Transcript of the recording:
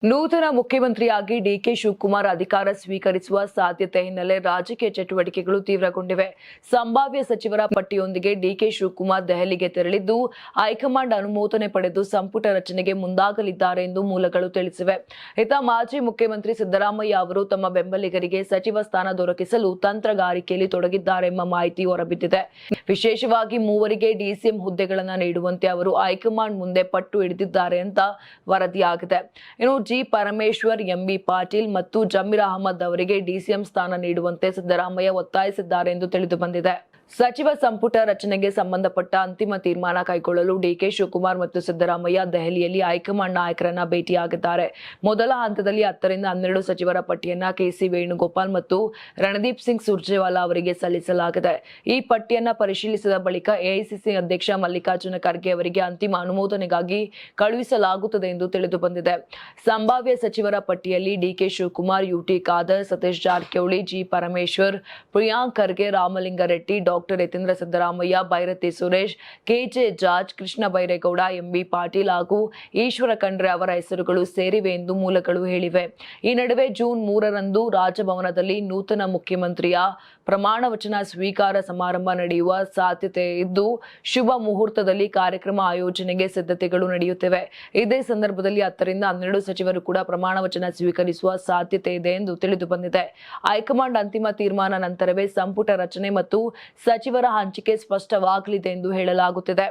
ನೂತನ ಮುಖ್ಯಮಂತ್ರಿಯಾಗಿ ಡಿಕೆ ಶಿವಕುಮಾರ್ ಅಧಿಕಾರ ಸ್ವೀಕರಿಸುವ ಸಾಧ್ಯತೆ ಹಿನ್ನೆಲೆ ರಾಜಕೀಯ ಚಟುವಟಿಕೆಗಳು ತೀವ್ರಗೊಂಡಿವೆ. ಸಂಭಾವ್ಯ ಸಚಿವರ ಪಟ್ಟಿಯೊಂದಿಗೆ ಡಿಕೆ ಶಿವಕುಮಾರ್ ದೆಹಲಿಗೆ ತೆರಳಿದ್ದು ಹೈಕಮಾಂಡ್ ಅನುಮೋದನೆ ಪಡೆದು ಸಂಪುಟ ರಚನೆಗೆ ಮುಂದಾಗಲಿದ್ದಾರೆ ಎಂದು ಮೂಲಗಳು ತಿಳಿಸಿವೆ. ಇತ್ತ ಮಾಜಿ ಮುಖ್ಯಮಂತ್ರಿ ಸಿದ್ದರಾಮಯ್ಯ ಅವರು ತಮ್ಮ ಬೆಂಬಲಿಗರಿಗೆ ಸಚಿವ ಸ್ಥಾನ ದೊರಕಿಸಲು ತಂತ್ರಗಾರಿಕೆಯಲ್ಲಿ ತೊಡಗಿದ್ದಾರೆಂಬ ಮಾಹಿತಿ ಹೊರಬಿದ್ದಿದೆ. ವಿಶೇಷವಾಗಿ ಮೂವರಿಗೆ ಡಿಸಿಎಂ ಹುದ್ದೆಗಳನ್ನು ನೀಡುವಂತೆ ಅವರು ಹೈಕಮಾಂಡ್ ಮುಂದೆ ಪಟ್ಟು ಹಿಡಿದಿದ್ದಾರೆ ಅಂತ ವರದಿಯಾಗಿದೆ. ಇನ್ನು ಜಿ ಪರಮೇಶ್ವರ್, ಎಂಬಿ ಪಾಟೀಲ್ ಮತ್ತು ಜಮೀರ್ ಅಹಮದ್ ಅವರಿಗೆ ಡಿಸಿಎಂ ಸ್ಥಾನ ನೀಡುವಂತೆ ಸಿದ್ದರಾಮಯ್ಯ ಒತ್ತಾಯಿಸಿದ್ದಾರೆ ಎಂದು ತಿಳಿದುಬಂದಿದೆ. ಸಚಿವ ಸಂಪುಟ ರಚನೆಗೆ ಸಂಬಂಧಪಟ್ಟ ಅಂತಿಮ ತೀರ್ಮಾನ ಕೈಗೊಳ್ಳಲು ಡಿಕೆ ಶಿವಕುಮಾರ್ ಮತ್ತು ಸಿದ್ದರಾಮಯ್ಯ ದೆಹಲಿಯಲ್ಲಿ ಹೈಕಮಾಂಡ್ ನಾಯಕರನ್ನ ಭೇಟಿಯಾಗಿದ್ದಾರೆ. ಮೊದಲ ಹಂತದಲ್ಲಿ 10 ರಿಂದ 12 ಸಚಿವರ ಪಟ್ಟಿಯನ್ನ ಕೆಸಿ ವೇಣುಗೋಪಾಲ್ ಮತ್ತು ರಣದೀಪ್ ಸಿಂಗ್ ಸುರ್ಜೇವಾಲಾ ಅವರಿಗೆ ಸಲ್ಲಿಸಲಾಗಿದೆ. ಈ ಪಟ್ಟಿಯನ್ನ ಪರಿಶೀಲಿಸಿದ ಬಳಿಕ ಎಐಸಿಸಿ ಅಧ್ಯಕ್ಷ ಮಲ್ಲಿಕಾರ್ಜುನ ಖರ್ಗೆ ಅವರಿಗೆ ಅಂತಿಮ ಅನುಮೋದನೆಗಾಗಿ ಕಳುಹಿಸಲಾಗುತ್ತದೆ ಎಂದು ತಿಳಿದುಬಂದಿದೆ. ಸಂಭಾವ್ಯ ಸಚಿವರ ಪಟ್ಟಿಯಲ್ಲಿ DK Shivakumar, UT Khader, Satish Jarkiholi, G Parameshwar, Priyank Kharge, Ramalingareddy, doctor Yathindra Siddaramaiah, Byrathi Suresh, KJ George, Krishna Byregowda, MB Patil ಹಾಗೂ ಈಶ್ವರ ಖಂಡ್ರೆ ಅವರ ಹೆಸರುಗಳು ಸೇರಿವೆ ಎಂದು ಮೂಲಗಳು ಹೇಳಿವೆ. ಈ ನಡುವೆ ಜೂನ್ 3ರಂದು ರಾಜಭವನದಲ್ಲಿ ನೂತನ ಮುಖ್ಯಮಂತ್ರಿಯ ಪ್ರಮಾಣ ವಚನ ಸ್ವೀಕಾರ ಸಮಾರಂಭ ನಡೆಯುವ ಸಾಧ್ಯತೆ ಇದ್ದು, ಶುಭ ಮುಹೂರ್ತದಲ್ಲಿ ಕಾರ್ಯಕ್ರಮ ಆಯೋಜನೆಗೆ ಸಿದ್ಧತೆಗಳು ನಡೆಯುತ್ತಿವೆ. ಇದೇ ಸಂದರ್ಭದಲ್ಲಿ 10 ರಿಂದ 12 ಸಚಿವರು ಕೂಡ ಪ್ರಮಾಣ ವಚನ ಸ್ವೀಕರಿಸುವ ಸಾಧ್ಯತೆ ಇದೆ ಎಂದು ತಿಳಿದುಬಂದಿದೆ. ಹೈಕಮಾಂಡ್ ಅಂತಿಮ ತೀರ್ಮಾನ ನಂತರವೇ ಸಂಪುಟ ರಚನೆ ಮತ್ತು ಸಚಿವರ ಹಂಚಿಕೆ ಸ್ಪಷ್ಟವಾಗಲಿದೆ ಎಂದು ಹೇಳಲಾಗುತ್ತಿದೆ.